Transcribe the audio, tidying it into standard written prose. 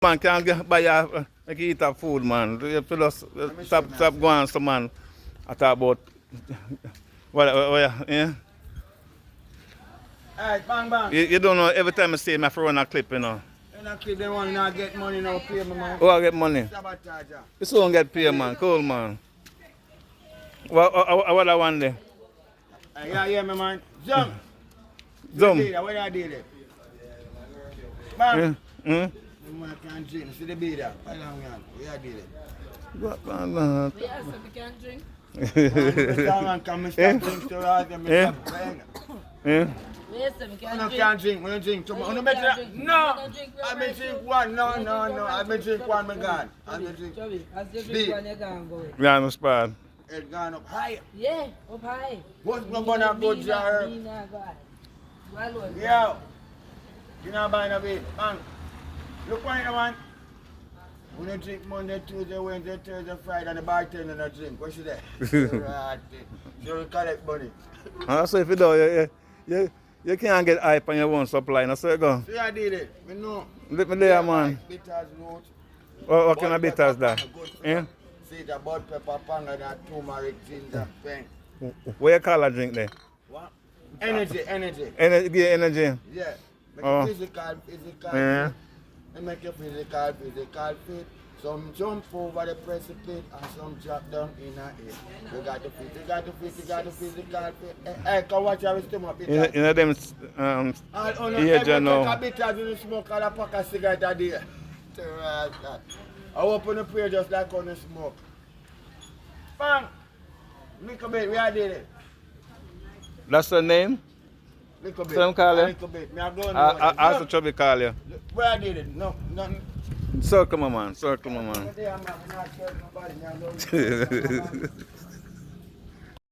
Man can't buy you like eat up food, man. You have to just stop going so man. I talk about yeah. Alright, bang bang. You don't know every time I see him I have to run a clip, you know. You know, keep them one not get money now, pay me man. Oh, I get money. Sabotage. You soon get paid, man. Cool, man. What I want there? Yeah, me man. Jump. Zoom. What I did it? Bang. Yeah. Man can't drink. See the beer there. How long man? Where I did it? What, man? Yes, we can drink. Man, come stop drink to us and me Yeah. stop playing. Yeah. Yes, we I can don't drink. can't drink. I don't drink. Oh, I you don't better. can't drink. No. You don't drink I right may now. drink one. No. You don't drink I may drink one. Me gone. I may Chubby, drink. Chubby, as you Beer. drink one, you can't go away. Yeah, I'm spad. It gone up high. Yeah, up high. What's not gonna go jar? Me not go high. Well, well. Yo. You not buying a bit. Bang. Look why you man. We don't drink Monday, Tuesday, Wednesday, Thursday, Friday, and the bartender don't drink. What should they? Right. So we collect money. So if you do, you can't get hype on your own supply. Now, so you go. See, I did it. Me know. Let me there, man. Bitters root. What kind of bitters that? Yeah? See the bud pepper, panga, and turmeric, ginger, pen. What you call a drink there? What? Energy. Give you energy. Yeah. Make Oh. physical. Yeah. And make your physical fit. Some jump over the precipice and some drop down in a head. You got the physical fit. Hey, come watch your stomach. You know them Every know. pack of bitters in the smoke and a pack of cigarette a day. I open the prayer just like on the smoke. Bang! Little bit, we are did it. That's the name? Little bit. Some call you? Little bit. Me a go I asked the trouble call you. Where I did it? No, nothing. Circle my man, circle my man. Today I'm not sure nobody. Me a go.